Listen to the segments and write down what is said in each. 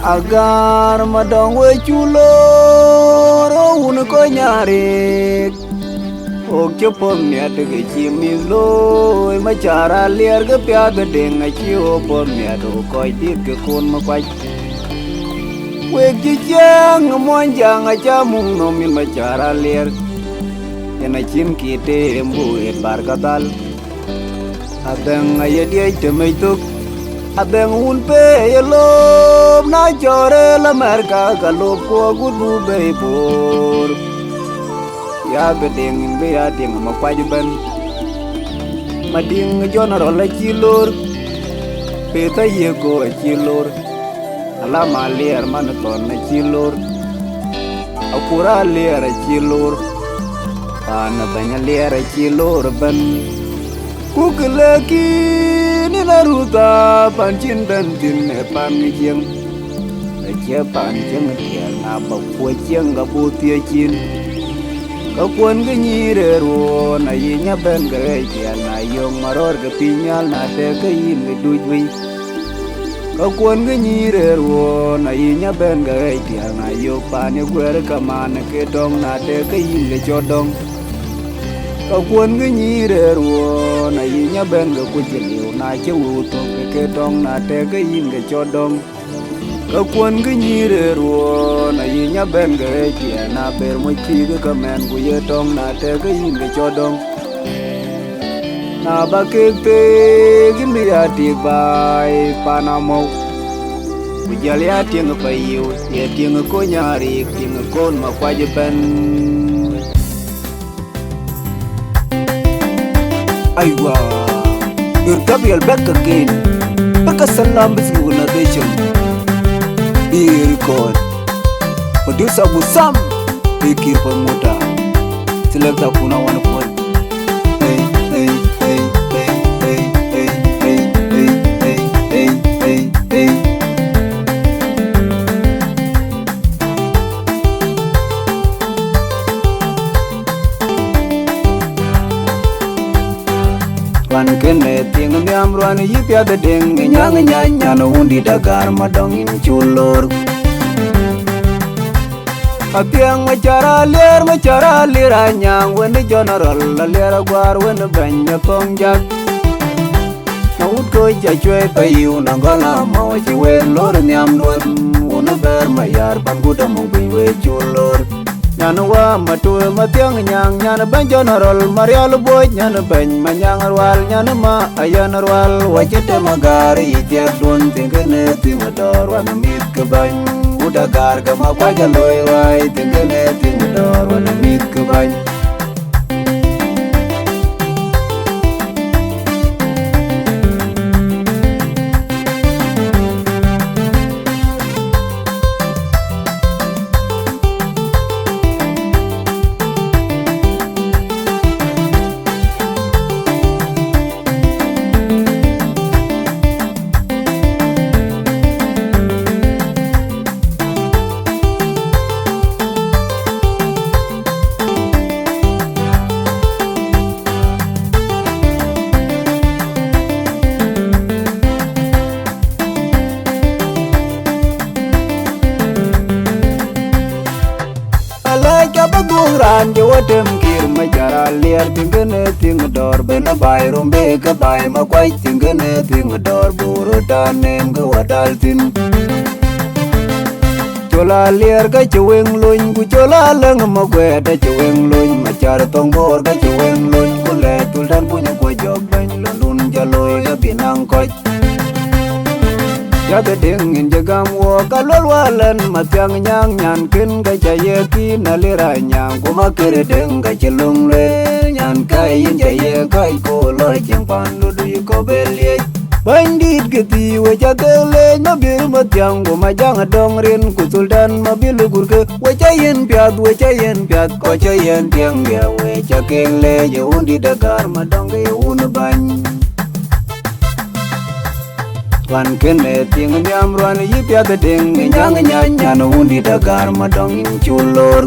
agar madong we chulo ro un ko nyare o ke pom ne de ke chimi lo ma chara ler ke pya de ding a chi o pom ne do ko dit ke kon ma kwai we ki chang mon jang a cha mung no min ma chara ler yana chim ki te mbu et bar kadal adang ay dia te mai tuk adang un pe yelom na chore la merka galop ko gudu be bor ya bedeng be ya ding ma kwajiban mading jonaro la chilor pe ta ye ko chilor ala malier man ton na chilor akura lier chilor ana banya lier chilor ban kukelaki ni la ruta pancin dan tin pan jeng che pan jeng dia na ba ko jeng ga bu tie chin ka kwon ga ni re ro na yi nya ben ga dia na yong maror ga pinyal na te ga yin ga dujwi ka kwon ga ni re ro na yi nya ben ga dia na yo pa ni gwer ka man ke dong na te ga yin ga chodong ka kwon ga ni re ro na yi nya ben ga ku jeliu na che wu to ke dong na te ga yin ga chodong ka kwon ga ni re ro na yi nya ben ga che na ber mo chi ga men ku ye dong na te ga yin ga chodong na ba ke te gi mi ya ti bai panamo ku jali ya ti nga pa yu ye ti nga ko nyari ti nga kon ma kwa je ben aywa irkabi al back again baka salam bis organization be record producer Busam Bekir Pemuda selecta kuna wana pon hey hey hey hey hey hey hey hey hey hey hey wan kene ting nyam ruan yipya de ding nyang nyanya no undi dagar madong in chulor apiang macara lira nyang wen general la lira gwar wen banya tongjak na ut ko ja chwe pa yu na gala mo chi we lor nyam don un ber mayar panguda mo we chulor nyanwa matu matiang nyang nyan ban general marial boy nyan ban manyang arwal nyan ma ayan arwal wajete magari ite don tingene timador wan mit ke ban udah gar ke ma kwa jaloi wai tingene timador wan mit ke ban ran jo dem kir ma jara ler tingene ting dor bena bai rombe ka bai ma kwai tingene ting dor buru tanem ga wadal tin chola ler ga chweng loin ku chola leng ma gwe da chweng loin ma char tong bor ga chweng loin ku le tul dan punya ko jog ban lun jaloi ga binang ko ya ga ding in jagam wo ka lol walan ma tyang nyang nyan kin ga jaye ki na lira nyang ku ma kere ding ga chelung le nyan kai yin jaye kai ko lor chang pan lu du ko belie bandit geti we ja tele ma bir ma tyang ku ma jang dong rin ku sultan ma bil gur ke we chayen pyat ko chayen tyang ya we cha kele je undi dagar ma dong ge un ban wan kene ting nyam ruan yipya de ding nyang nyanya no undi dagar madong in chulor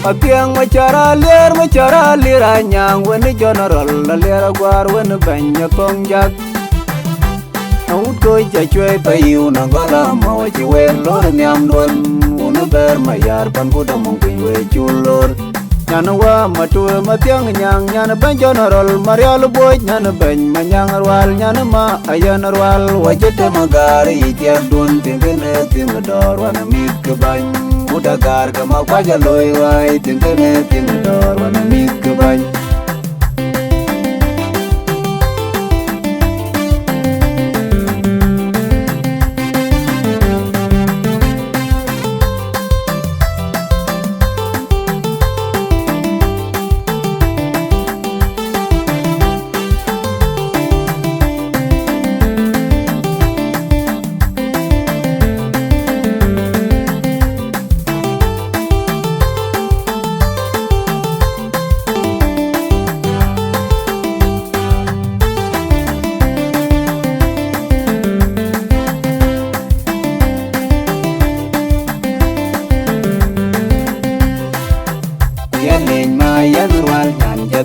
apiang macara lira nyang wen general la lira gwar wen banya tongjak út coi cha chơi tay yêu nàng có la mau chỉ quen lối nham luôn uống ber mà yar pan cô đâm mong quỳnh về chul lor nhana wa mà trôi mà tiếng nhang nhana bên cho nó rol marial boy nhana bên mà nhang arwal nhana ma ayan arwal wajete magari tiap dun tingene ting dor wana mit ke bany udah gar ke ma kwaja loy wai tingene ting dor wana mit ke bany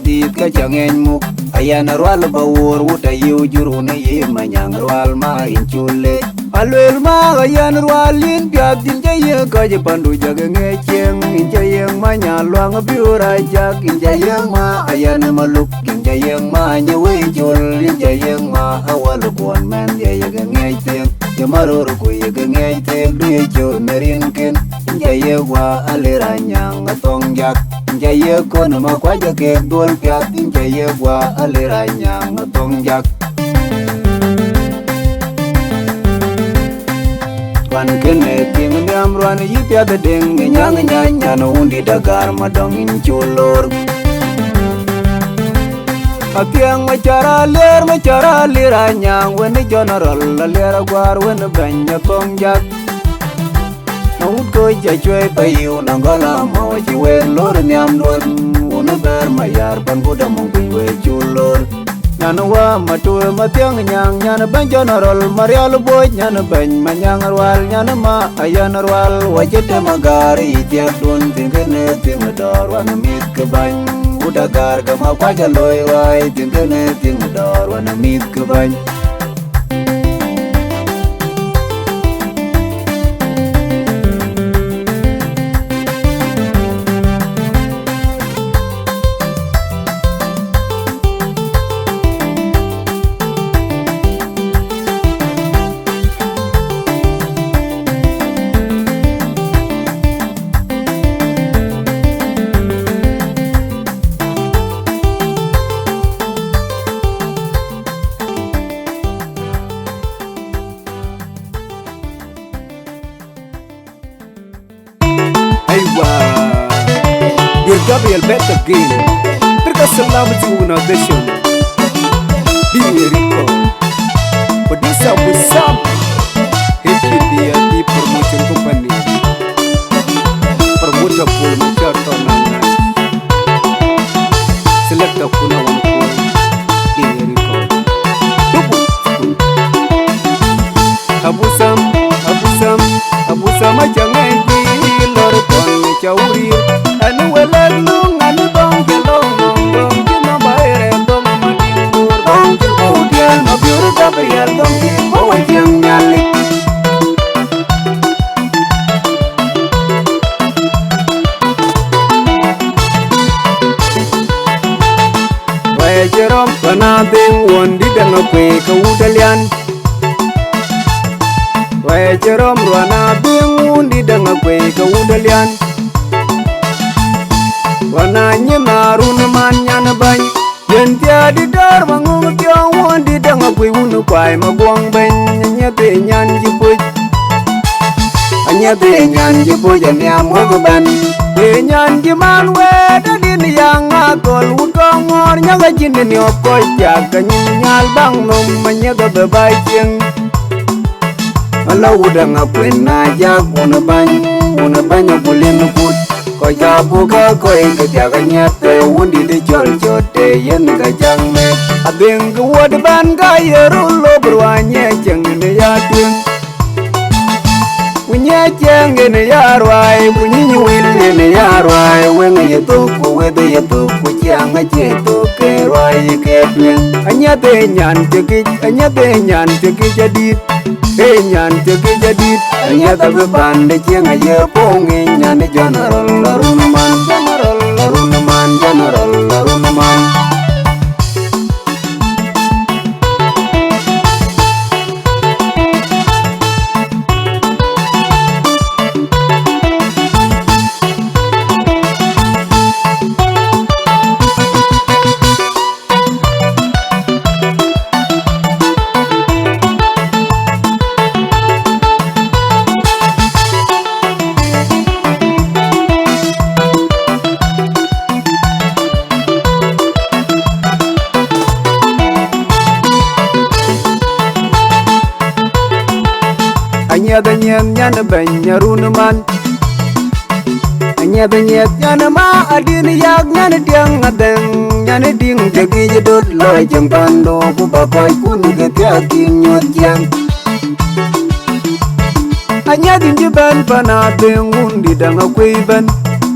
Dit ka jangen muk ayan arwal bawur wuta yu juru na ye manyang arwal ma inchule alwel ma ayan arwal in piat din jaye ka je pandu jaga ngecheng in jayeng ma nyalwang biura jak in jayeng ma ayan maluk in jayeng ma nyewe jul in jayeng ma awal buan man jaye ngecheng jamarur ku ye ngecheng du jo merinken in jaye wa aliranyang atong jak Jaya kono ma kwaja ke dol piatin jaya wa aliranya ngatong jak Wan kene tim nyam ruan yipya de deng nyang nyanya no undi dagar madong in chulor Apiang macara liranya wen general lera gwar wen banya tong jak út coi cha chơi tay yêu nàng có la mau chỉ quen lối nham luôn uống ber mà yar pan cô đâm mong quỳnh về chul lor nhana wa mà trôi mà tiếng nhang nhana bên cho nó rol marial boy nhana bên mà nhang arwal nhana ma ayan arwal wajete magari tiap dun tingene ting dor wana mit ke bany udah gar ke ma kwaja loy wai tingene ting dor wana mit ke bany Gabriel bet again. Terkeselam una vision. Di Rico. Producer Wisam. Dia di promotion company. Promoter full motor tonana. Select kuna one di Rico. Abusam jangan di lor kon chauri. Anu welelung anu dong gelong dong kina bayre dong madingur dong kemudian mabiur Gabriel dong di bawah yang nyalik Waya jerom penading wondi dengan kue keudalian Waya jerom ruana bing wondi dengan kue keudalian Wananya marun manya na bany Yentia di dar mangung tiang wan di dang apui unu pai maguang bany Anya te nyan jipuj Anya te nyan jipuj anyam wagaban Te nyan jiman weda din yang akol Wukong ngor nyaga jini ni opkoy Tiaka nyal bang num manyaga bebay tiang Ala udang apui najak una bany apulin uput Koi ka buka koi ketiaga nyate wundi di chol chote yen ka jangme Abing kuwad ban ka yerulo berwanye ceng ne ya tuing Punye ceng ne ya rwai punyi nyuil ne ya rwai Weng ye tuku wedo ye tuku ciang che tuke rwai rwai ketwen anyate nyan tekich anyate nyan tekich adit nyan tekich adit anyata be pande chenga ye ponge nyan general larunuman general larunuman general larunuman anyada nyen nyana banyarunuman anyada nyet nyana ma adin yak nyana diang ngadeng nyana ding jagi jedot loy jeng pando ku bakoy kun getiakin nyot jang anyadin jiban pana dengun di danga kuiban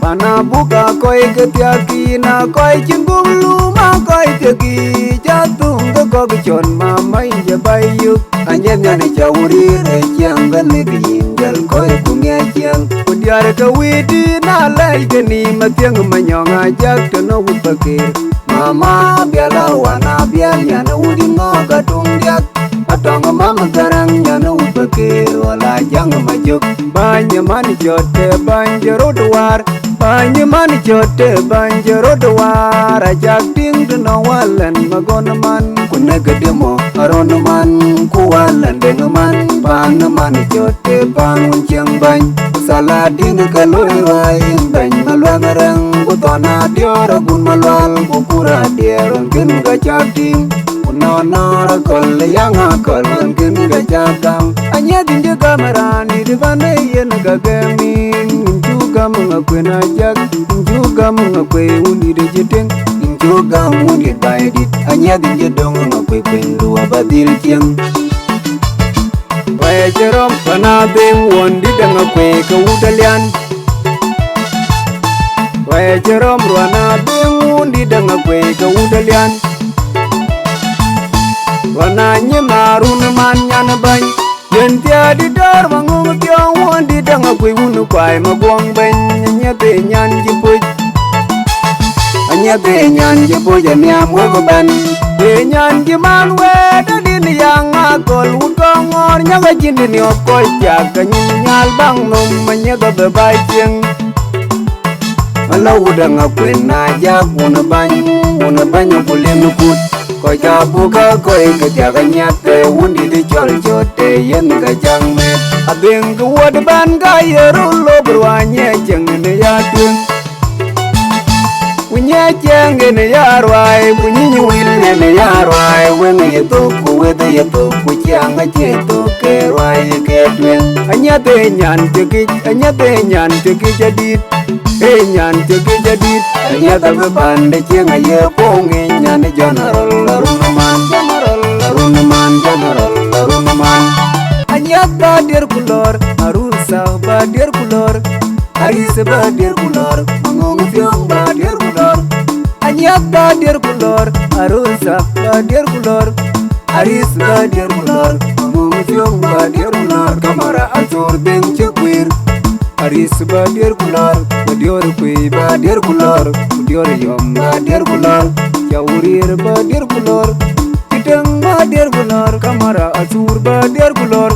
pana buka koy getiakina koy cingum luma koy tegi jatung ke kog chon mama inja bayuk anyad nyana chawuri re jang gani ginjal koy kungya jang kudiar ke widi na lay gani matiang manyonga jak tono upakir mama biala wana bial nyana udi ngoga tungdiak atong mama garang nyana upakir wala jang majuk banya mani jote banjero duar banya mani jote banjero duar ajak ting deno walan magonaman kunegedemo aronaman kuwalan dengaman panaman jote bangun jang bany saladin kaloy wain bany malwangarang butona diora gun malwal bukura dieron kin gajak ting nonora kol yanga kol kin gajakam anyadin je kamerani de bane yen gagamin juga mengakwena jak juga mengakwe undi de jeteng juga undi baidit anyadin je dong ngakwe pendu abadil jeng wae jerom kana beng wondi dangakwe ke udalian wae jerom ruana beng undi dangakwe ke udalian wana nyemarun man nyana bany yentia di dar mangung tiong won di danga kwe unu kwai magwang bany nyate nyan jipuj anyate nyan jipuj anyam wego ban de nyan jiman we dadin yang akol utongor nyaga jindi ni okoy jaga nyal bang nom manyaga bebai jeng ala udanga kwe na jak una bany kulenu kut koy jabuka koy kajaga nyate wundi di chol chote yen gajang me abeng kuwad ban ga yeru lo berwanye jeng ne yatun punye jeng ne yarwai punyi nyuil ne yarwai wen yeto kuwede yeto kuchanga cheto kerwai ketwen anyate nyan teki jadit nyan teki jadit anyata bebande chenga ye ponge nyan general larunuman anyata dir kulor arusa badir kulor aris badir kulor mangong fyong badir kulor anyata dir kulor arusa badir kulor aris badir kulor mangong fyong badir kulor kamara azur deng chekwir aris badir kulor dior kwe badir kulor dior yom badir kulor jaurir badir kulor kiteng badir kulor kamara azur badir kulor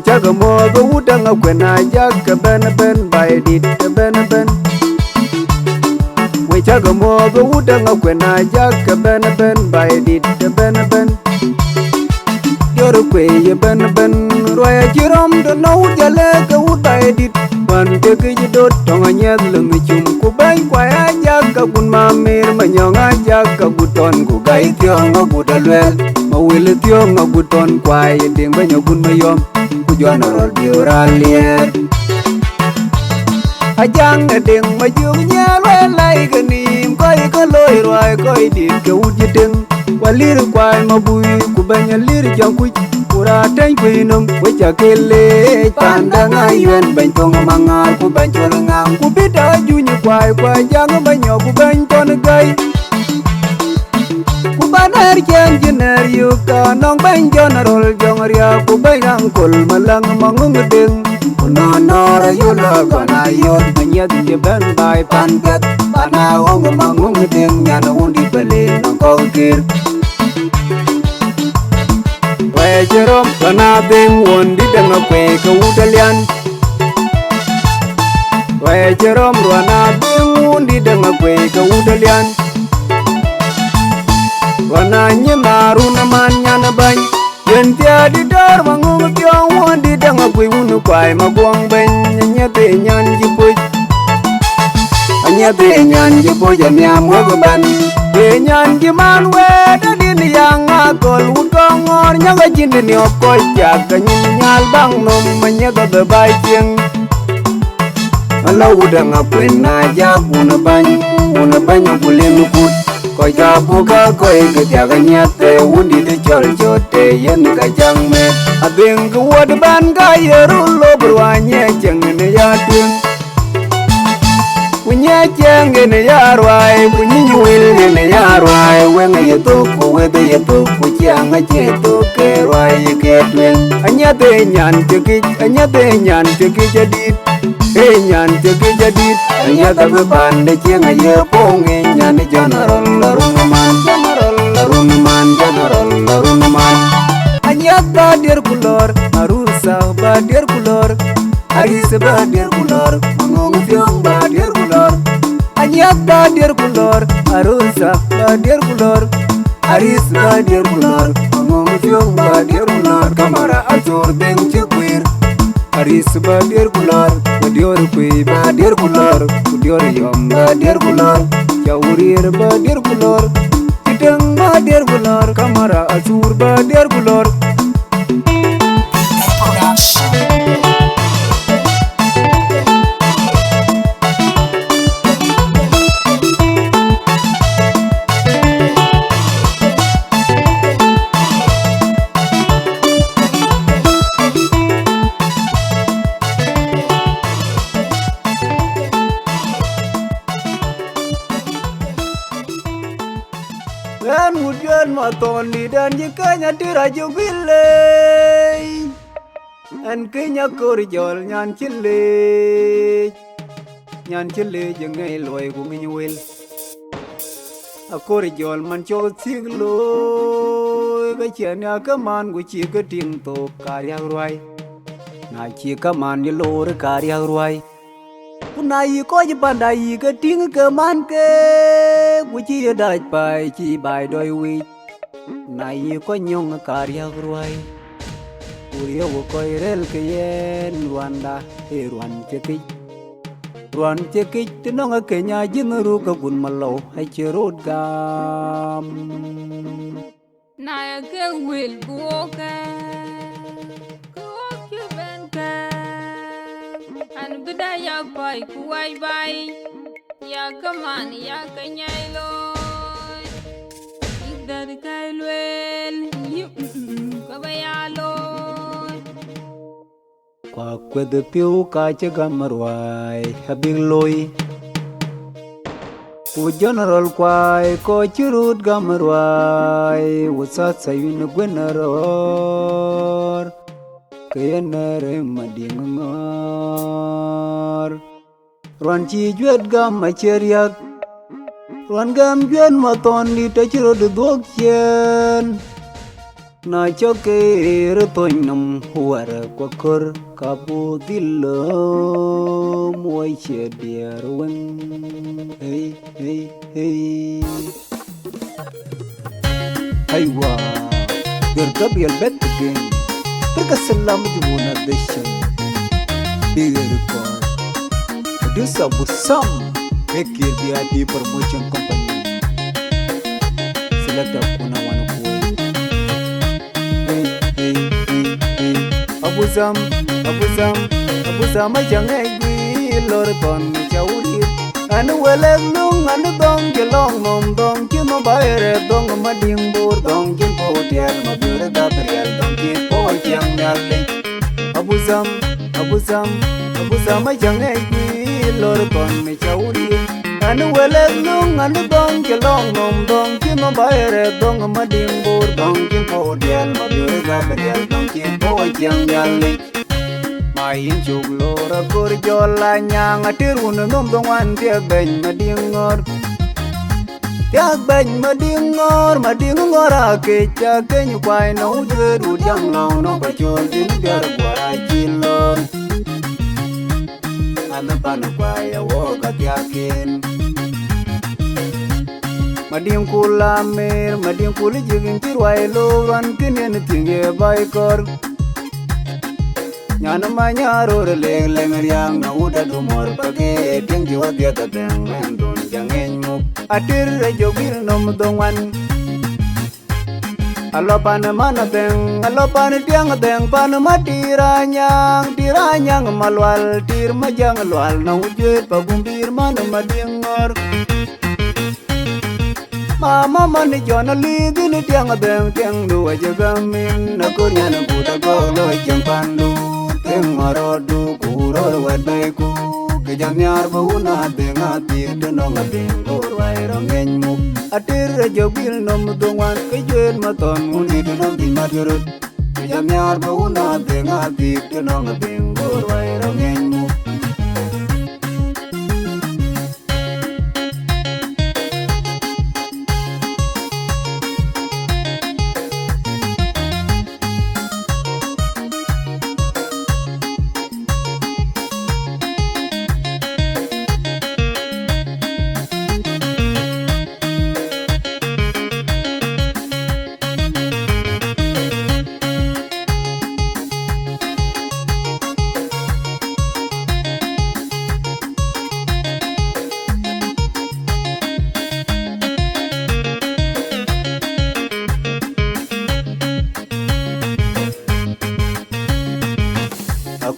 jaga mo go udanga kwena jaga ben by dit ben we jaga mo go udanga kwena jaga ben by dit ben yor kwe ye ben roya jirom do no jale go by dit ban de ge dot tonga nyad lung chum ku bai kwa jaga kun ma mer manyonga jaga guton ku gai tyong go dalwel ma wil tyong go guton kwa ye ding banyo kun mayom ku General Bioralier ajang ding majung nyalwe lai ganim koi ko loi roi koi dit ke uditeng walir kwai mabui ku banya lir jang ku pura tan kuinum we jakele pandang ayuen bentong mangal ku bancol ngang ku bida junyi kwai kwai jang banyo ku banton gai ku banar jener yuka nong ban General jong ria ku bayang kol malang mangung deng nonor yula kona yot manyat je ban bai pankat pana ong mangung deng nyana undi pelin nong kongkir we jerom kana deng wondi deng kwe ka udalian we jerom rwana deng wondi deng kwe ka udalian wana nyimaru na man nyana bany yen tiadi dar mangung pyong wondi dang agui unu kwai magwang ben nya te nyan jipuj anya te nyan jipuj nya mogoban te nyan jiman we dadin yang agol utong or nya ga jin ni okoi jak nyin nyal bang nom manya ga bai jeng ala udang apuen na jak unu bany bulen kut koi ka buka koi ka jaga nyate wundi de chol chote yen ka jang me abeng ku wad ban ka yeru lo berwanye jeng ne ya tun punya jeng ne ya rwai punyi wil ne ya rwai wen ye to ku we de ye to ku jang je to ke rwai ke twen anya de nyan teki jadit nyan teki jadit anya ta ban de jeng ye pong nyan General Larunuman Anyat badir kulor Arusa badir kulor Aris badir kulor Mangong fiong badir kulor Anyat badir kulor Arusa badir kulor Aris badir kulor Mangong fiong badir kulor Kamara azur deng cekwir Aris badir kulor Kudior kui badir kulor Kudior yom badir kulor Jaurir badir kulor Deng badir kulor Kamara azur badir kulor Ran hujan matoni dan jikanya diraju gile An kenya korijol nyan chile jengai loy gumi wil Korijol man chol siglo Ga chenya kaman gu chi ka ting to karya ruai Na chi kaman ye lor karya ruai Punai ko je pandai ke ting ke man ke Wuci ye daj pai chi bai doi wi Nai ko nyong karya gruai Uriya wo koi rel ke yen Rwanda ruan cekik tinong kenya jinru ka gun malo hai cherot gam Na ke wil buoka An bidaya pai kuai bai ya kaman ya kanyai loy idar kai lwel kabaya loy Kwa kwed piu ka chegamarwai habing loy Ku General kwai ko chirut gamarwai Wusat sayun gwenaror Kayanare madingor Ruan chi juet gam macheriak Ruan gam juet maton di tachiro de dog chen Na choke retoy nam huara kwakor Kapu dilo muay chediar wen Hey hey hey Aywa Gergabi albet again Terkeselam jumuna deshan Bigger record Producer Busam Bekir VIP Promotion Company Selector Kuna Wanakuwa Hey hey hey hey abusam jange gwi lor ton chauri anu welek lung anu dong gelong mom dong kimo bayre dong mading bur dong kin po tiel ma bur da priel dong kin po yang nyalle abusam jange gwi lor ton chauri anu welek lung anu dong gelong mom dong kimo bayre dong mading bur dong kin po tiel ma bur da priel dong kin po yang nyalle main juglora kur jola nyang atirun nom dongwan tiag ben madingor akecha kenyu kwai no jeru jang law no bachol din biar gwara chilon ana pan kwai awo katyakin mading kulamer mading kulijigin tirwai lo ran kinen tinge baikor nyana manyaro leng riang na uda dumor pake tiang jiwa dia tateng mendon jangen muk atir jogir nom dongwan alopan mana teng alopan tiang teng pan tiranyang malwal tir majang lwal na ujut pagumbir mana madingor mama mani jona ligin tiang dua jagamin na kurnyana buta golo jang pandu marodu kuror wadaiku kejamyar bauna denga tir denong dengor wairong enmu atir jobil nom dongwan kejen maton muni denong dimadurut kejamyar bauna denga tir denong dengor wairong enmu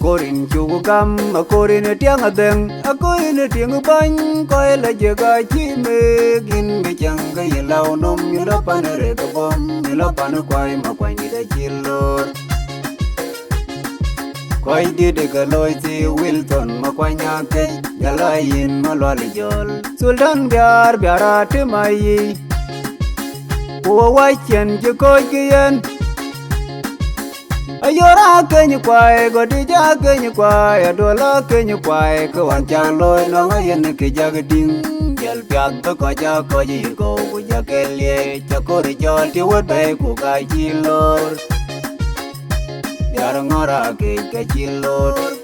akorin chugam akorin tiang adeng akorin tiang ban koi la jaga chime gin gechang ga yelau nom yela panere ko bom yela pan kwai ma kwai ni da chilor kwai di de galoi ti wilton ma kwai nya ke galayin ma lwal jol sultan biara te mai o wai chen je ko kien ayora kenyu kwai godija kenyu kwai adola kenyu kwai kawan chang loy no ngayen ke jagading jal piak to ko ja ko ji go ku ja kelie chakori jol ti wot be ku ga jilor yar ngora ke jilor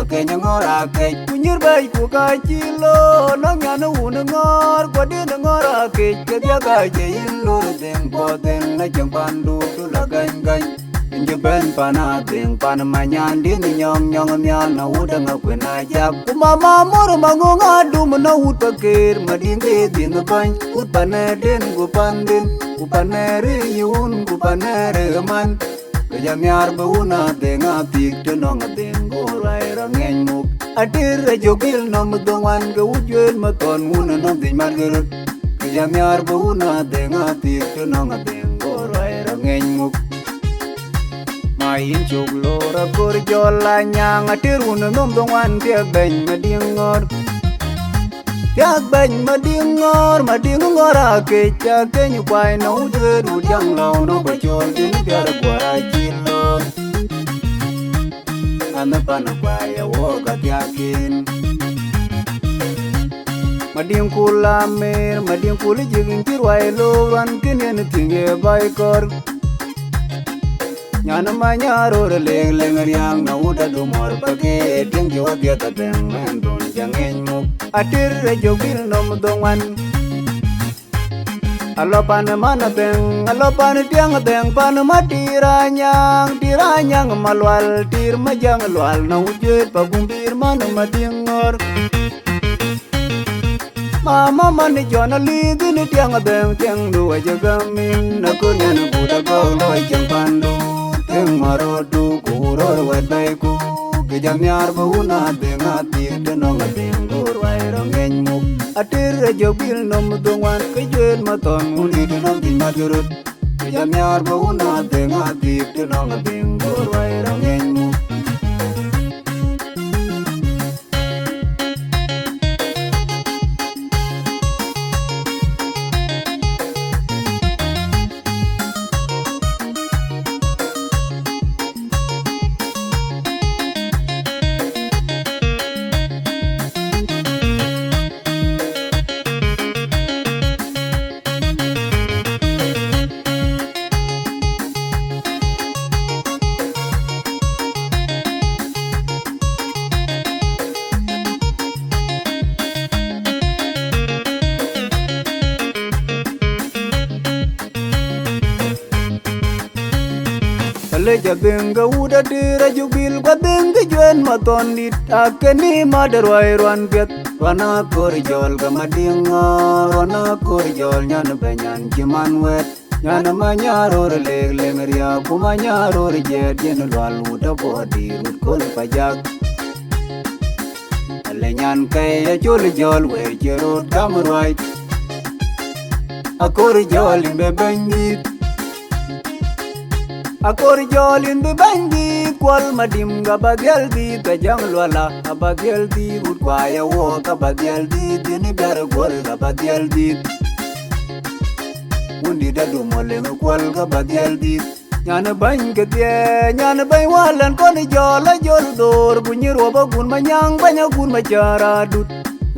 kenya ngora ke kunyir bay ku ka chilo no nyana un ngor ko din ngora ke dia ga je yilur den ko den na jang pandu tu la gan inje ben pana den pan manyan din nyong nya na uda ngakuna jak ku mama mor mangonga dum na ut pakir mading ke din ban ut paneden ku pandin ku panere yun ku panere man kejamyar bauna denga tik tenong dengo rai rangen muk atir jogil nom dongwan ga ujul maton mun nom din margerut kejamyar bauna denga tik tenong dengo rai rangen muk main chuglora kor jola nyang atir un nom dongwan tiag ben madingor tiag ben madingor akecha kenyu kwai no ujul jang law no bachol din biar gwara chilor ana pana kwai awo katyakin mading kulamer mading kulijigin tirwai lo ran kinen tinge baikor nyana manyaro leng riang na uda dumor pake tiang jiwa dia tateng mendon jangen muk atir jogil nom dongwan alopan mana teng alopan tiang teng pan tiranyang malwal tir majang lwal na ujut pagumbir mana madingor mama mani jona ligin tiang dua jagamin na kurnya na buda go loy jang pandu teng marodu kuror wedai ku kejam yar bauna denga tik denong deng gor wai rongeng mu atir jobil nom dongwan kejen maton muli denong di madurut kejam yar bauna denga tik denong deng gor wai rongeng mu Leja benga uda dira jubil kwa benga juen maton dit akeni madarwai ruan bet wana korijol gamadinga wana korijol nyan banyan jiman wet nyan manyaror leg lemeria kumanyaror jet jen lwal uda bodi rut kol pajak ale nyan kay jol jol we jerot kamrwai akorijol imbe bangit akor jolin be bandi kwal madim ga bagel di tajang lwala abagel di utwaya wo ga bagel di dini bar gol ga bagel di undi da du mole kwal ga bagel di nyana bang ke tie nyana bay walan kon jola jol dor bunyir wo bagun manyang banya gun macara dut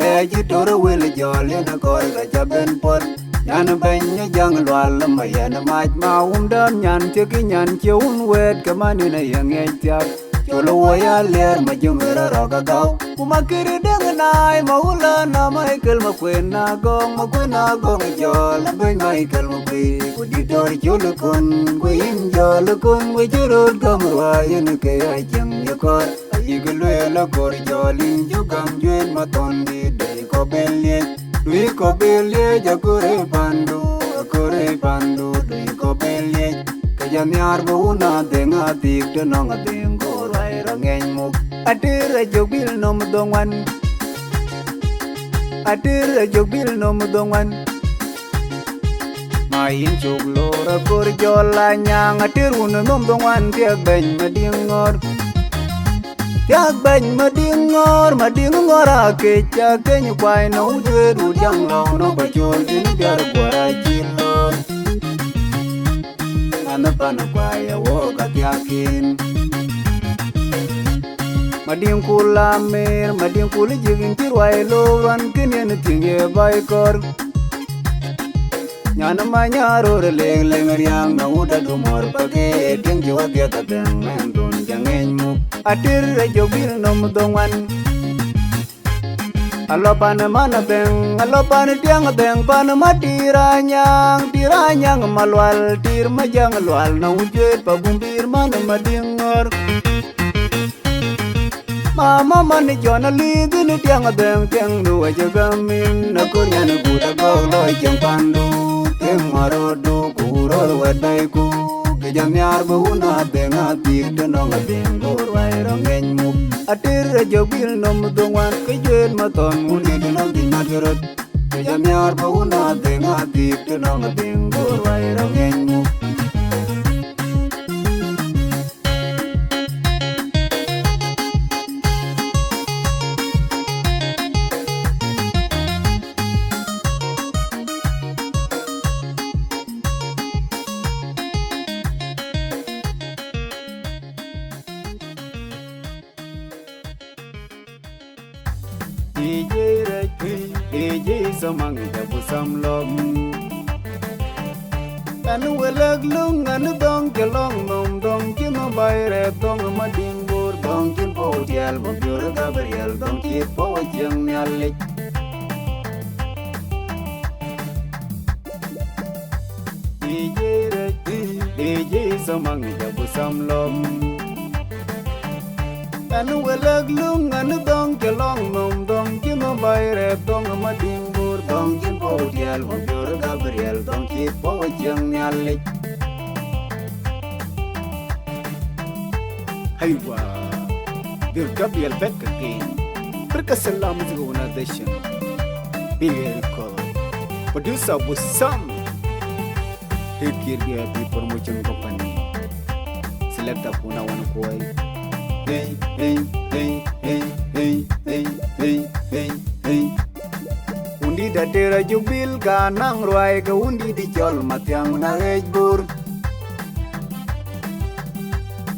le ji dor wel jol na kor ga jaben pot nyan banya jang lwal ma yan maj ma dam nyan teki nyan cheun wet kamani na yang etyak cholo ya ler ma jumera roga gaw kuma kiri deng nai maula na Michael makwena gong jol ben Michael makwi kudi dor cholo kon kuin jol kon we jurut kamwa yen ke ajang yakor ayiglo la kor jolin jugam juen matondi dei ko belye Dui ko belye jakure pandu dui ko belye kajam yar bauna denga tik denong deng gor wai rongeng mu atir jobil nom dongwan main chuk lora kor jola nyang atir un nom dongwan tiak ben madingor Yak bany madingor akecha kenyu kwai no udwe du jang lo no bachol din biar kwara chilon ana pana kwai wo katyakin mading kulamer mading kul jigin tirwai lo ran kinen tinge bai kor nyana manyaro leng leng riang no uda du mor page ting jiwa dia tabeng mendun jangen mu atir jobil nom dongwan alopan mana beng alopan tiang beng pan tiranyang malwal tir majang lwal na ujet pagumbir mana madingor mama mani jona lidin tiang beng du ajagamin na kurnya na buda golo jang pandu teng marodu kuror wadai ku kejam yar bauna denga tik denong deng gor wai rongeng mu atir jobil nom dongwan kejen maton muli denong di madurut kejam yar bauna denga tik denong deng gor wai rongeng mu DJ samang jabu samlom anu welag lung anu dong kelong nom dong kin bayre dong mading bur dong kin po dial bo biur Gabriel dong kin po jeng nyalik DJ samang jabu samlom anu welag lung anu dong kelong nom dong kin bayre dong mading bur dong kin po dial bo biur Gabriel dong kin po jeng nyalik Aywa, bir Gabriel back again. Berkesalam juga organization. Big call. Producer was Sam. Here dia di promotion company. Selecta puna wan koi. Hey hey hey hey hey hey hey hey hey. Undi datera jubil kanang ruai ke undi di jol matiang na ejbur.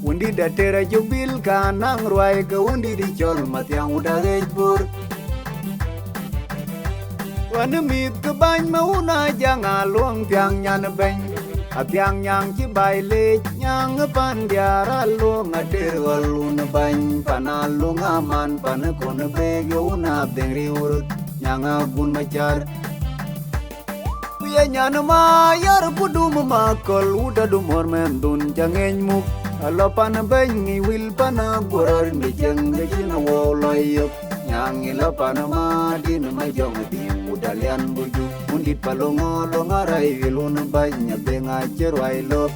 Undi datera jubil kanang ruai ke undi di jol matiang udah ejbur. Wana mit ke bany mauna jangan luang tiang nyan beng. Atiang nyang ci baile nyang pandiara luang adir walun bany panalung aman pan kon bego na dengri urut nyang agun macar. Kuya nyan mayar pudum makol udah dumor mendun jangeng muk. Alo pan bengi wil pana goror mejeng mejeng woloyok nyang ilo pana madin majong di udalian buju undit palongo longarai wilun banya benga cerwailo.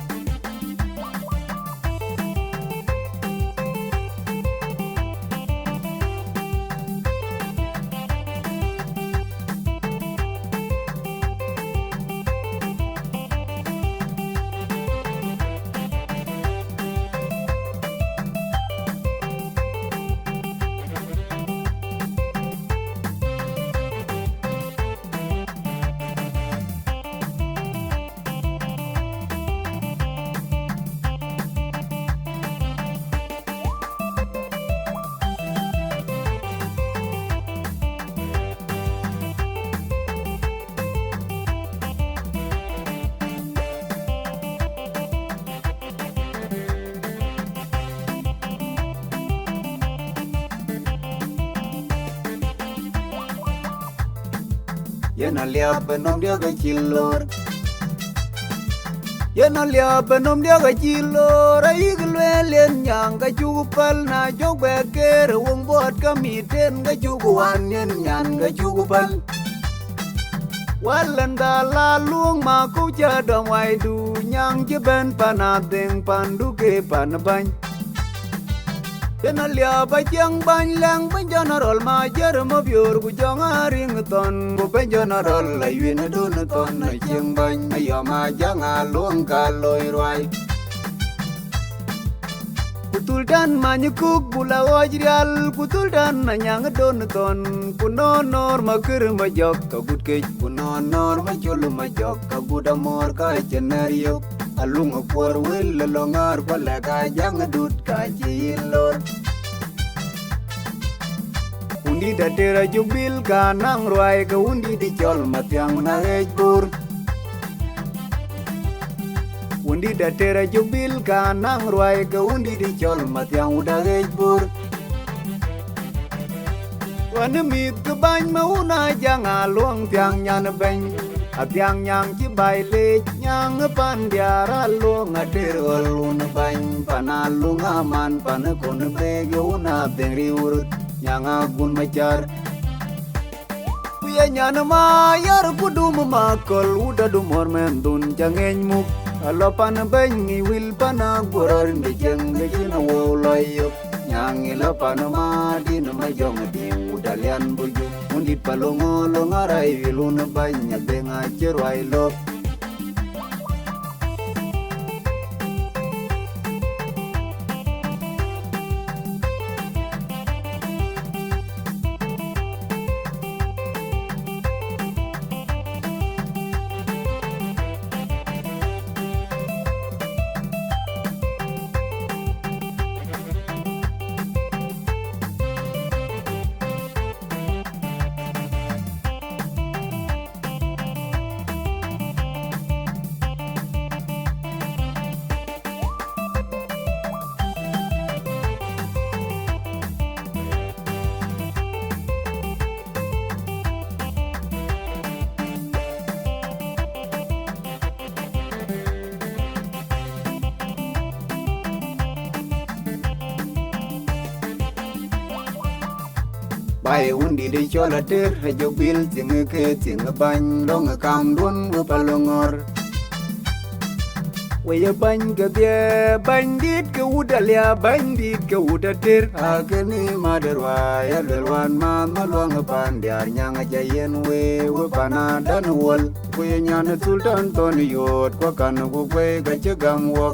Yana liap benom dia kecilor. Yana liap benom dia kecilor. Ayi kelwelen yang kecupal na jok beker wong buat kami ten kecukuan nyan kecupal. Walan dalalung maku jadong waidu nyang jeben panateng pandu ke panabany. Yana liap bajang banlang penjonarol majar mobiur kujong aring ton ku penjonarol layuin dun ton jeng bany ayo majang alung kaloi ruai. Kutul dan manyukuk bula wajrial kutul dan nanyang don ton kunonor makir majok kagut kej kunonor majul majok kagut amor ka cenariok alung por wil lelongar balaga jang dut ka jilor. Undi datera jubil kanang ruai ke undi di jol matiang na ejbur. Undi datera jubil kanang ruai ke undi di jol matiang udah ejbur. Wana mit ke bany mauna jangan luang tiang nyan beng. Atiang nyang ci baile nyang pandiara luang adir walun bany panalung aman pan kon bego na dengri urut nyang agun macar. Kuya nyan mayar pudum makol udah dumor mendun jangeng muk. Alo pan bengi wil pana goror mejeng mejeng woloyok nyang ilo pana madin majong di udalian buju undit palongo longarai wilun banya benga cerwailo. Bai undi de chola ter jo bil ting ke ting bany long kam dun bu palongor. Waya bany ka dia bandit ka udalia bandit ka udatir agani madarwa ya lelwan ma malwang pandiar nyang jayen we pana dan wol we nyan sultan ton yot ko kan ko we ga jagam wok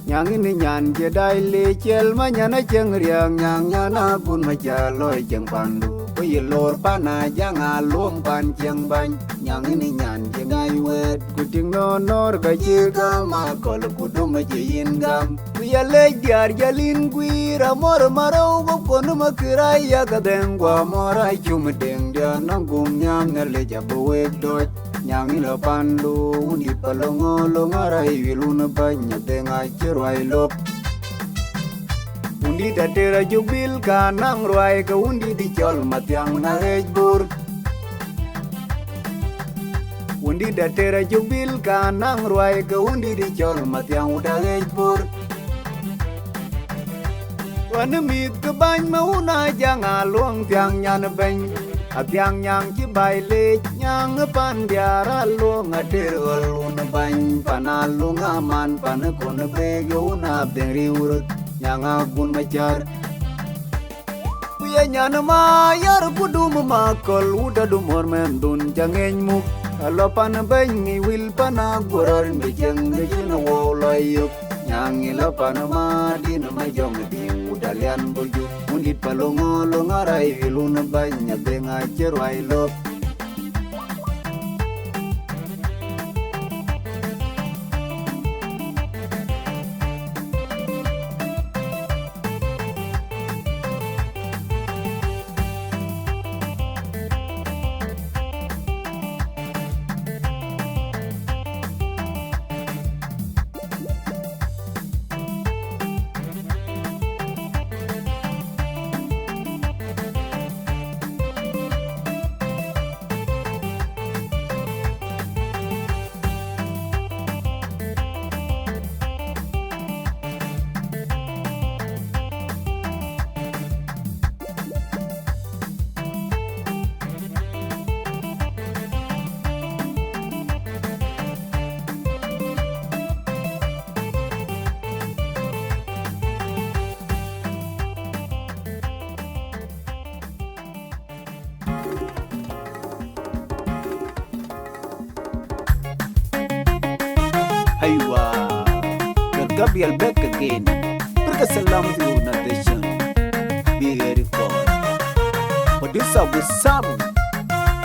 nyang ini nyan je dai le chel ma nyana jeng riang nyang nyana bun ma jaloi jeng pandu we lor pana janga luom pan jeng bany nyang ini nyan je ngai wet kuting no nor ka jiga ma kol kudum je yin gam we le jar jalin gwira mor maro go kon ma kirai ya ga den gwa morai chum deng dia nangum nyam ne le jabu we do nyang ilo pandu undi palongo longarai wilun banya dengai cerwai lop undi datera jubil kanang ruai ka undi dicol matyang na rejbur undi datera jubil kanang ruai ka undi dicol matyang udah rejbur wana mit ka bany mauna janga luang tiang nyan bany abyang nyang ci baile nyang pandiara lu ngadir ulun bany panalu ngaman pan kon bego na beri urut nyang agun majar kuya nyan mayar kudum makol uda dumor mendun jangeng mu alo pan bany wil panagor bijeng bijeng woloyuk nyang ilo pan madin majong di udalian boju mundit palongo longarai wilun banya benga cerwai lop Aywa, Gabriel back again. Berkesalam to nation. Be very proud. Producer with some.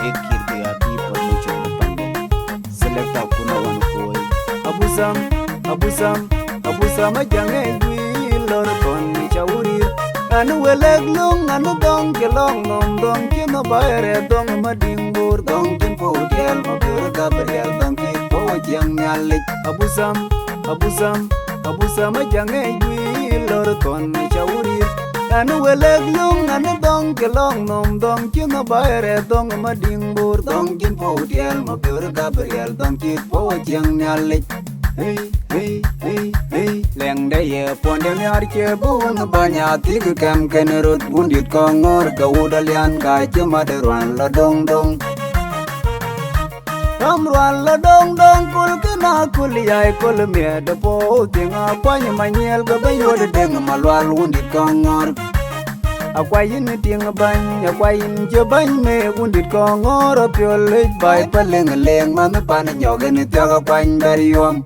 Ekir be a people which are pandai. Select up kuna one boy. Abusam ajange lor kon chauri. Anu weleg lung anu dong kelong nom dong kino bayre dong madingur dong kin podial mabur Gabriel dong ki pojang nyalik abusam ajange lor kon chauri. Anu weleg lung anu dong kelong nom dong kino bayre dong madingur dong kin podial mabur Gabriel dong ki pojang nyalik. Hey, hey, hey, hey, leng daya pon dem yar ke bun banya tig kam kenerut bundit kongor ka udalian ka cuma derwan la dong dong ramruan la dong dong kul kena kuliai kul me de po tinga kwany manyel ga bayo de deng malwal bundit kongor akwayin ting bany akwayin je bany me bundit kongor pyol bai paleng leng man pan nyogen tiaga kwany bariom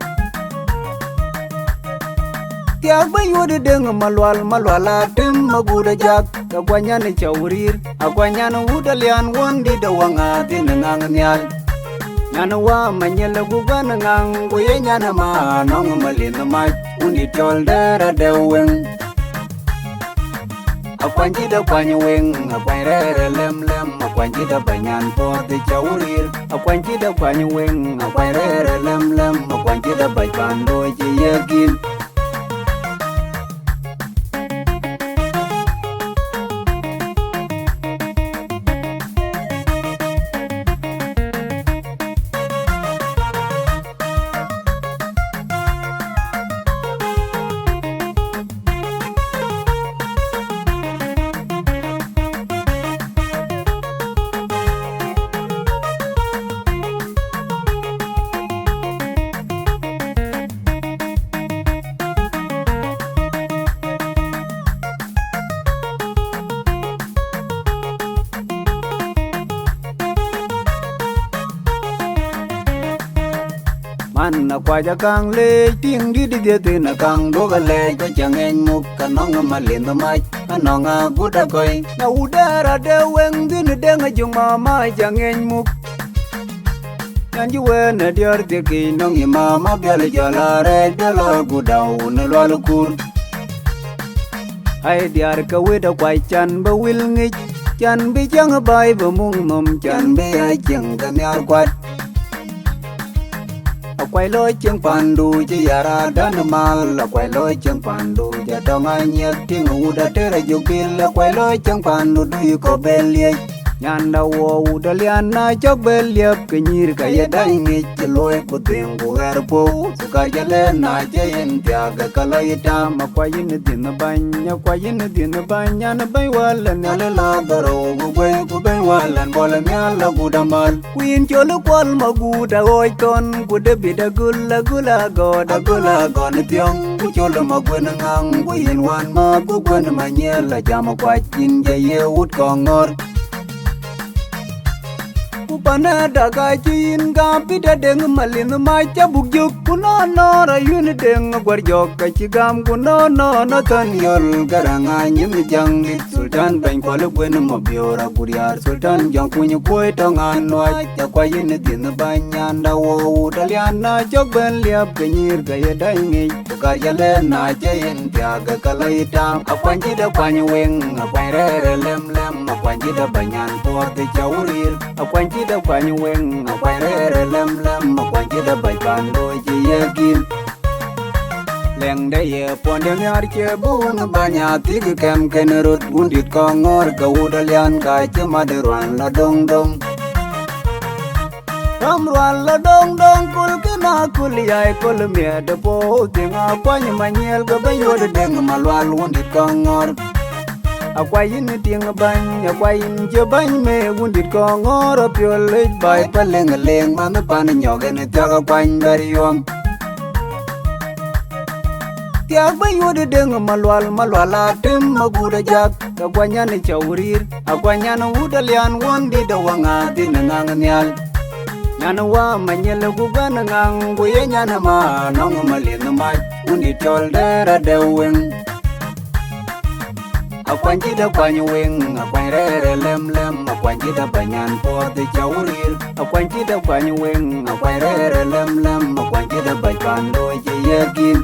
Tiag bayu de deng malwala tem maguda jak akwanya ni chawrir akwanya no udalian wondi de wanga tinang nyal nyana wa manyela guban ngang goye nyana ma nong malin ma uni tol dera de weng akwanji da kwanya weng akwanyere lem akwanji da banyan po de chawrir akwanji da kwanya weng akwanyere lem akwanji da bajando je yakin man na kwa ja kang le ting di di de na kang do ga le ko chang en muk ka nong ma len da mai anong a gu da koi na u da ra de weng di ne de nga jung ma mai chang en muk yan ji we na dior de ki nong i ma bia le ja la re de lo gu da u na lo lu kur ai diar ka we da kwai chan ba wil ngi chan bi chang bai ba mung mom chan bi ai chang ka nyar kwat quay lối chân pandu chỉ yara dan mal là quay lối chân pandu ja dong ai nhớ tiếng u đã tới là dục biên là quay lối chân pandu đuôi có bên liệt nhan đầu u đã lian na chốc bên liệp cái nhir cái ya đánh nghịch chỉ lối của tiếng của garpo su cái ya lên na chơi en tia cái cái lối ta mà quay in tiền nó banh nhà quay in tiền nó banh nhà nó bay qua lần nhà lên la garo của bay qua lần bỏ lần nhà là của đam mal queen cho lúc quan mà của đã oi con của đứa bị đã gula gò nó tiếng của cho là mà quên ngang của yên hoàn mà của quên mà nhớ là cha mà quay in dây út con ngor pana daga chin ga pida deng malin mai cha buk juk kuno no ra yun deng gwar jok ka chigam kuno no tan yol garanga nyim jang lit sultan ban ko lu buen mo biora kuriar sultan jang kunyu koi tong an no cha kwa yin tin ban nyan da wo dalian na chok ben liap ke nyir ga ya dai ngi ka ya le na che yin tia ga ka lai ta akwan ji da kwa nyu weng akwan re lem akwan ji da banyan por te chaurir akwan ji da kwa nyu weng akwan re lem akwan ji da bai pan do ji ye kin leng de ye pon de yar che bun banya ti ke kem ken rut undit ko ngor ga udalian ka che ma de ran la dong dong ram ran la dong dong kul ke na kul yai kul me de po tinga kwa nyu ma nyel ga ba yo de deng ma lwal undit ko ngor akwai in tiếng bánh akwai in chưa bánh mê undit ko ngor pyo le bai pa leng ma me pan nhỏ gen ta ga quanh bari yom tiak ba yo de deng ma lwal la tem ma gu da jak ka kwanya ni chaurir akwanya no udalian won di da wanga din ngang nyal nyana wa manyel gu ban ngang gu ye nyana ma nong ma len ma undit chol de ra de weng akwan ji da kwa nyu weng akwan re lem akwan ji da banyan po de chaurir akwan ji da kwa nyu weng akwan re lem akwan ji da bai pan do ji ye kin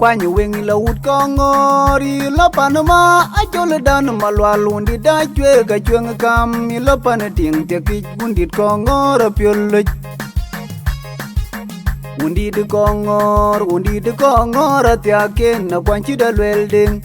kwa nyu weng la ut ko ngori la panama a chole dan malwal undi da chwe ga chweng kam mi la pan ting te ki undi ko ngor pyol undi de ko ngor atya ken na kwan chi da lwel ding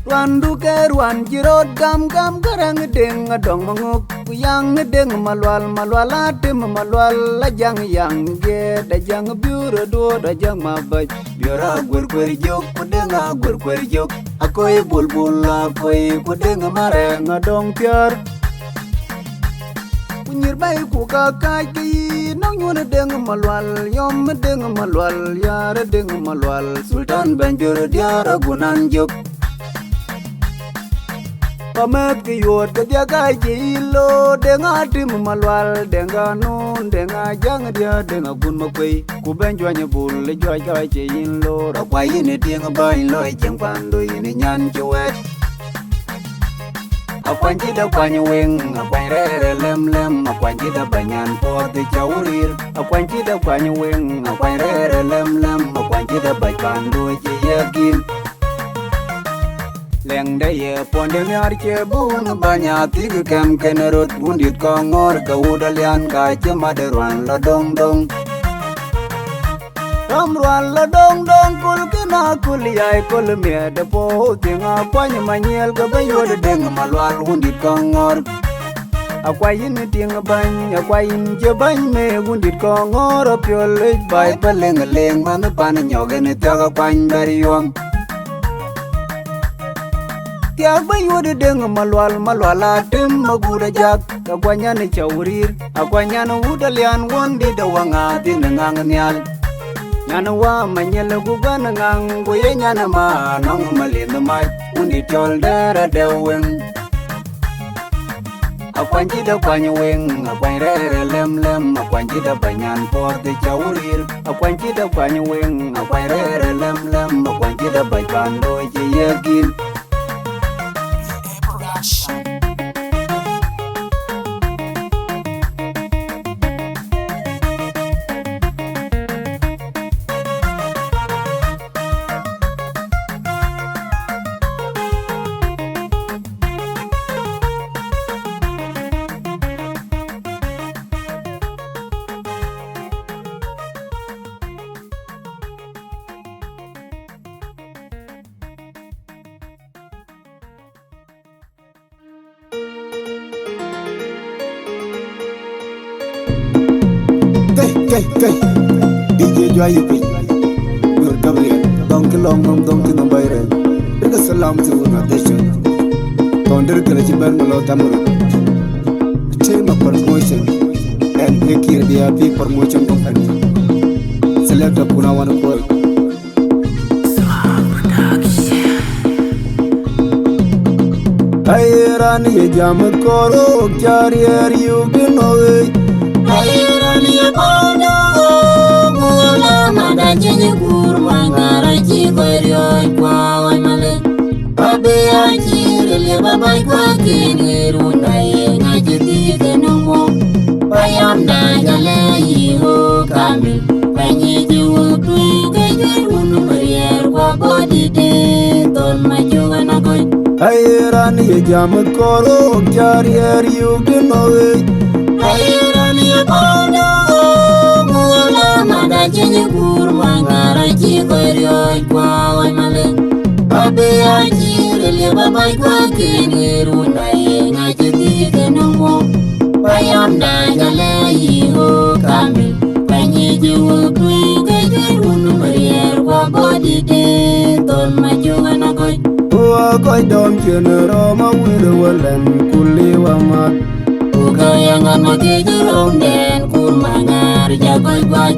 Randu ke ruan jirot gam garang deng adong manguk yang deng malwal atim malwal la jang yang ge da jang biura do da jang mabaj biura gwer jok kudenga gwer jok akoy bulbul akoy kudenga mare ngadong piar punyir bay ku ka ki nong nyuna deng malwal yom deng malwal yar deng malwal sultan banjur diara gunan jok pamet ke yot ke dia kai jilo denga tim malwal denga nun denga jang dia denga gun makwe ku benjwa nye bul le jwa kai jilo ra kwai ne tieng bai loi chang pan do ni nyan chwet akwan ji da kwany weng akwan re lem akwan ji da banyan por de chaurir akwan ji da kwany weng akwan re lem akwan ji da bai pan do ji yakin leng de ye pon de yar che bun banya ti kem ken rot undit ko ngor ka udalian ka che ma de ran la dong dong Ramruan la dong dong kul kina kul yai kul mia de po tinga kwany manyel ga bayo de deng malwal hundi kongor akwayin tinga bany akwayin je bany me hundi kongor pyol bai peleng leng man pan nyogen ta kwany bariom Tiag bayo de deng malwal atem magura jak akwanya ni chawrir akwanya no udalian wondi de wanga tinang nyal Nyana wa manyela gubana ngang Goye nyana ma nong malina mai Undi tol dara deweng Akwanji da kwanya weng Akwany rere lem lem Akwanji da banyan porte chawrir Akwanji da kwanya weng Akwany rere lem lem Akwanji da bajbando je yagil Kay DJ Joy Pi Nur Gabriel Dong kilong dong kinong bayre Irga salam tu na desho Tonder kala jibar malo tamuru Tema promotion And ekir dia big promotion company Select up kuna wana boy Ayran ye jam koro Kyarier you binowe Ayran ye bono Mula mada jenye kurma Ngara chikorio kwa wanmale Babe achire le babai kwa kiniru Na ye ngajiti kenungo Bayam na jale yiho kamil Panyiji wutui kejir unu marier Kwa bodi de ton majuga na koi Ayran ye jam koro Kyarier you binowe Ayran ye bono Mula mada jenye kurma Ngara chikorio kwa wanmale Babe achire le babai kwa kiniru Na ye ngajiti kenungo Bayam na jale yiho kamil Panyiji wutui kejir unu marier Kwa bodi de ton majuga na koi Wa koi dom chene roma wile walen kuli wa mat Ugayangan makijurong den kurmangar jagoy gwaj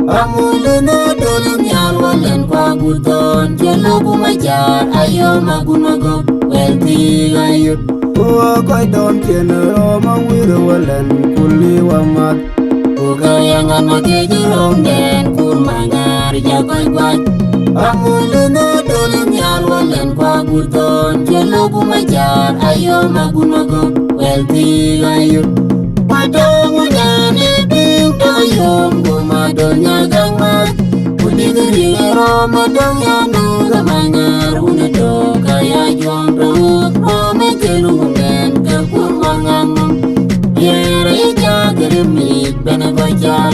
Amule na dolong yalwalen kwa guton Jelo kumajar ayo magunagog welti ayut Wa koi dom chene roma wile walen kuli wa mat Ugayangan makijurong den kurmangar jagoy gwaj Amule na dolong yalwalen kwa guton Jelo kumajar ayo magunagog welti ayut Padong udane bing doyong gumadonya gangmat Udigiri romadong yanu gamangar Unado kaya juang rahuk rome kelungen kekurmangamum Yere ija gerimik bena bajar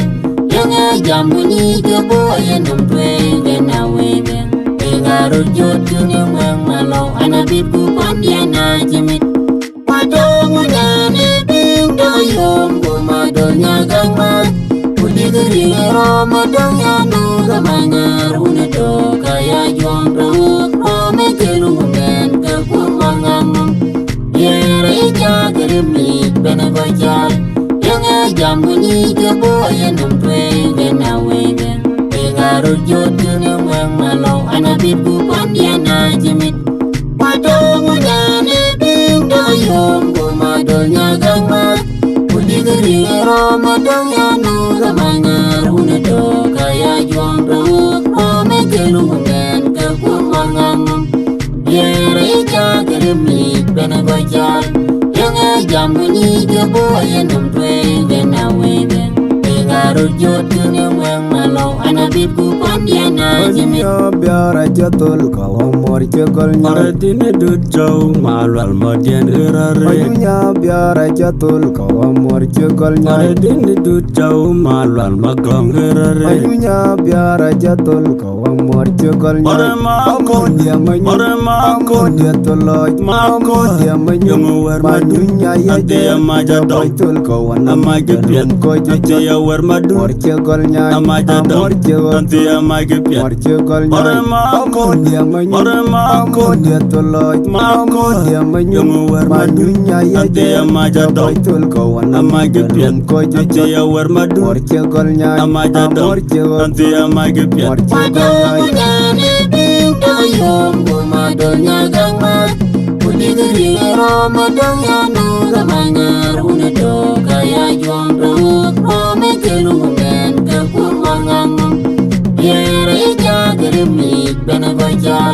Yang jambuni keboya numpwe gena webe Ingarut jod kunyong ang malo Anabit kupandiana jimit Padong udane bing doyong gumadonya gangmat Udigiri romadong yanu gamangar Unado kaya juang rahuk rome kelungen kekurmangamum Yere ija gerimik bena bajar Yang jambuni keboya numpwe gena webe Ingarut jod kunyong ang malo Anabit kupandiana jimit Padong udane bing doyong gumadonya gangmat Udigiri romadong yanu gamangar Unado kaya juang rahuk rome kelungen kekurmangamum Yere ija gerimik bena bajar Yang jambuni keboya numpwe gena webe Ingarut jod kunyong ang malo malo anabib ku pandiana jimit Anya biara jatol kawa mor cekol nya Maradine dut jauh malwal madian irare Anya biara jatol kawa mor cekol nya Maradine dut jauh malwal magong irare Anya biara jatol kawa mor cekol nya Ore mako dia menyu Ore mako dia toloj Mako dia menyu Yang war madu Madunya ya Ate ya majadong tol kawan Amage pian ko Ate ya war madu mor cekol nya Amajadong mor cekol Ate ya mage pian mor cekol nya Ore mako dia menyu Ore mako dia toloj Mako dia menyu Yang war madu Madunya ya Ate ya majadong tol kawan Amage pian ko Ate ya war madu mor cekol nya Amajadong mor cekol Ate ya mage pian mor cekol nya Padone binto yom gumadonya gangmat Kudigiri romadong yanu gamanyar Unedo kaya juang ruk Rome kelumen kekurmangang Yere ija gerimik bena bajar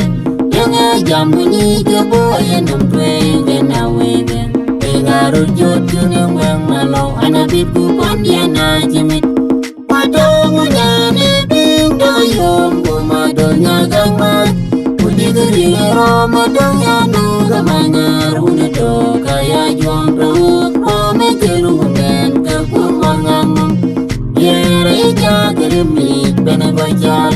Yang jamuni keboya nempe gena wege Egarut jotun yang malau Anabib ku pandiana jimit Padongunya ni binto yom gumadonya gangmat Kudigiri romadong yanu gamanyar Unedo kaya juang ruk Rome kelumen kekurmangang Yere ija gerimik bena bajar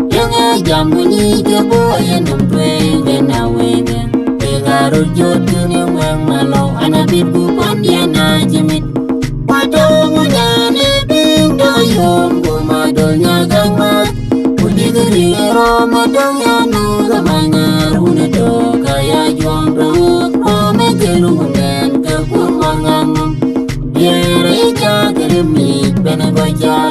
Yang jamuni keboya nempe gena wege Egarut jotun yang malau Anabib ku pandiana jimit Padongunya ni binto yom gumadonya gangmat Kudigiri romadong yanu gamanyar Unedo kaya juang ruk Rome kelumen kekurmangang Yere ija gerimik bena bajar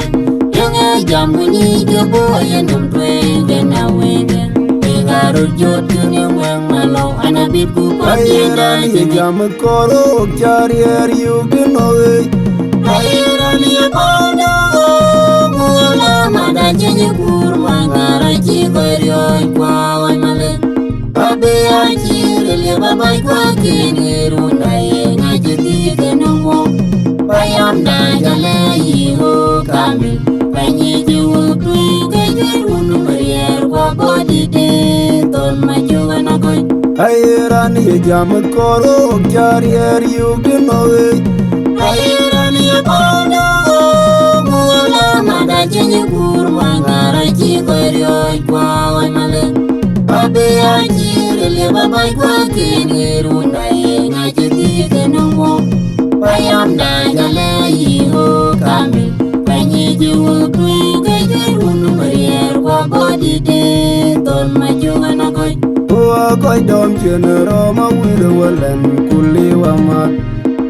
Yang jamuni keboya nempe gena wege Egarut jotun yang malau Anabib ku pandiana Ayran jimit jam korok cari ariu genoy Airani pada mula mada jenye kurma ngaraji koryoi kwa male Abe aji rele babai kwa kini runai ngajiti kenongo Payam na jale yiho kamil Panyi jiwu tui kejir unu merier kwa bodi de Ton majuwa nagoy Ayran jam korok cari ariu genoy Airani pada mula mada jenye kurma ngaraji koryoi kwa male Abe aji rele babai kwa kini runai ngajiti kenongo Payam na jale yiho kamil Panyi jiwu tui kejir unu merier kwa bodi de Ton majuwa nagoy Wa koi dom chenero ma wile walen kuli wa mat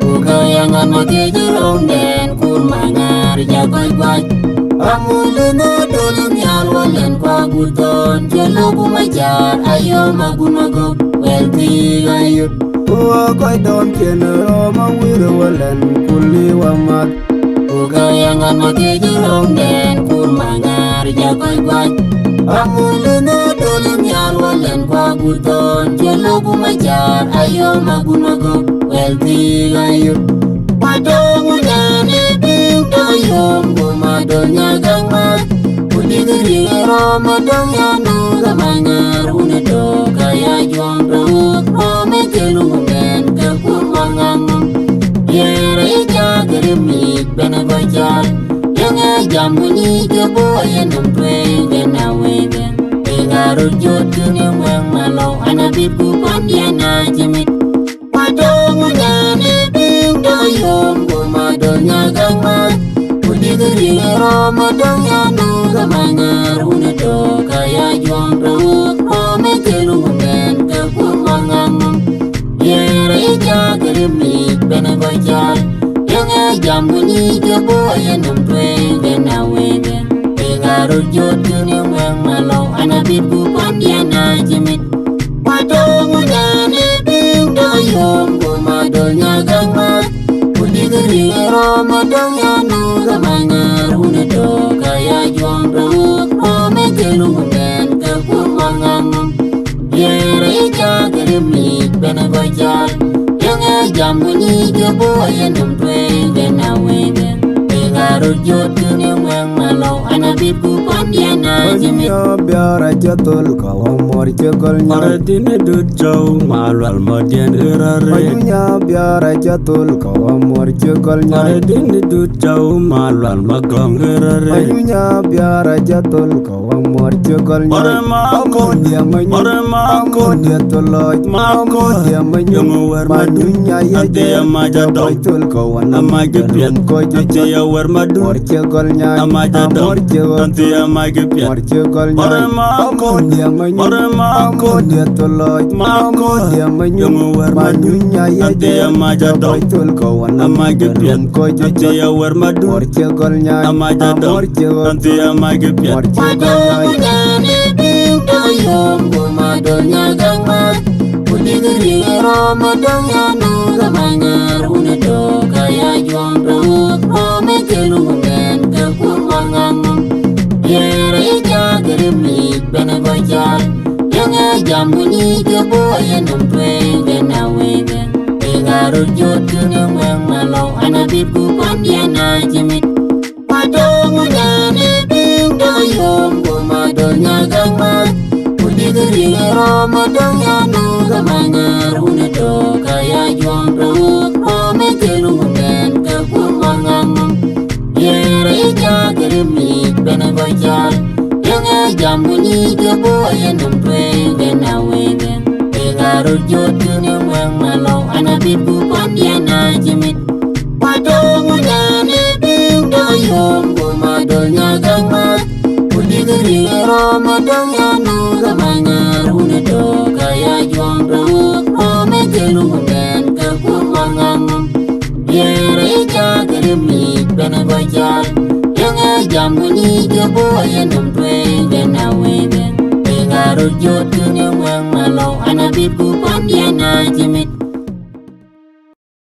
Ugayangan makijurong den kurmangar jagoy gwaj Amulena dolong yalwalen kwa guton Jelo kumajar ayo magunago welti ayut Wa koi dom chenero ma wile walen kuli wa mat Ugayangan makijurong den kurmangar jagoy gwaj Amulena dolong yalwalen kwa guton Jelo kumajar ayo magunago welti ayut Padongunya ni binto yom gumadonya gangmat Kudigiri romadong yanu gamanyar Unedo kaya juang ruk Rome kelumen kekurmangang Yere ija gerimik bena bajar Yang jamuni keboya nempe gena wege Egarut jotun yang malau Anabib ku pandiana jimit Padongunya ni binto yom gumadonya gangmat Kudigiri romadong yanu gamanyar Unedo kaya juang ruk Rome kelumen kekurmangang Yere ija gerimik bena bajar Yang jamuni keboya nempe gena wege Egarut jotun yang malau Anabib ku pandiana jimit Padongunya ni binto yom gumadonya gangmat Kudigiri romadong yanu gamanyar Unedo kaya juang ruk Rome kelumen kekurmangang Yere ija gerimik bena bajar Yang jamuni keboya nempe gena wege Egarut jotun yang malau anabit ku pandiana jimit Banyo biara jatol kawa mor cekol nya Maradine du jau malwal modien irare Banyo biara jatol kawa mor cekol nya Maradine du jau malwal magong irare Banyo biara jatol kawa mor cekol nya Ore makon, dia menyu ore makon, dia toloj makon, dia menyu yang wer madu, Banyo ya ante ya majadong, jatol kawa amagepian, ante ya wer madu, mor cekol nya amajadong, ante ya magepian. mor cekol nya Ore makon, dia menyu ore makon, dia toloj makon, dia menyu yang wer madu, ante ya majadong, tol kawan amagepian, ante ya wer madu, mor cekol nya amajadong, ante ya magepian. mor cekol Padong nya nyane pinto yom gumadonya gangmat Kudigiri romadong yanu gamanyar Unedo kaya juang rawuk rome kelumen kekurwanganum Yere ija gerimik bena gojal Yang jam bunyi keboyan umpeng bena wegen Ingarut jotun yang malau anabit ku pandiana jimit Padong nyane pinto yom gumadonya gangmat Kudigiri romadong yanu gamanyar Unedo kaya juang rawuk rome kelumen kekurwanganum Yere ija gerimik bena gojal Yang jam bunyi keboyan umpeng bena wegen Ingarut jotun yang malau anabit ku pandiana jimit Padong nyane pinto yom gumadonya gangmat Kudigiri romadong yanu gamanyar Unedo kaya juang rawuk rome kelumen kekurwanganum Yere ija gerimik bena gojal Yang jam bunyi keboyan umpeng bena wegen Ingarut jotun yang malau anabit ku pandiana jimit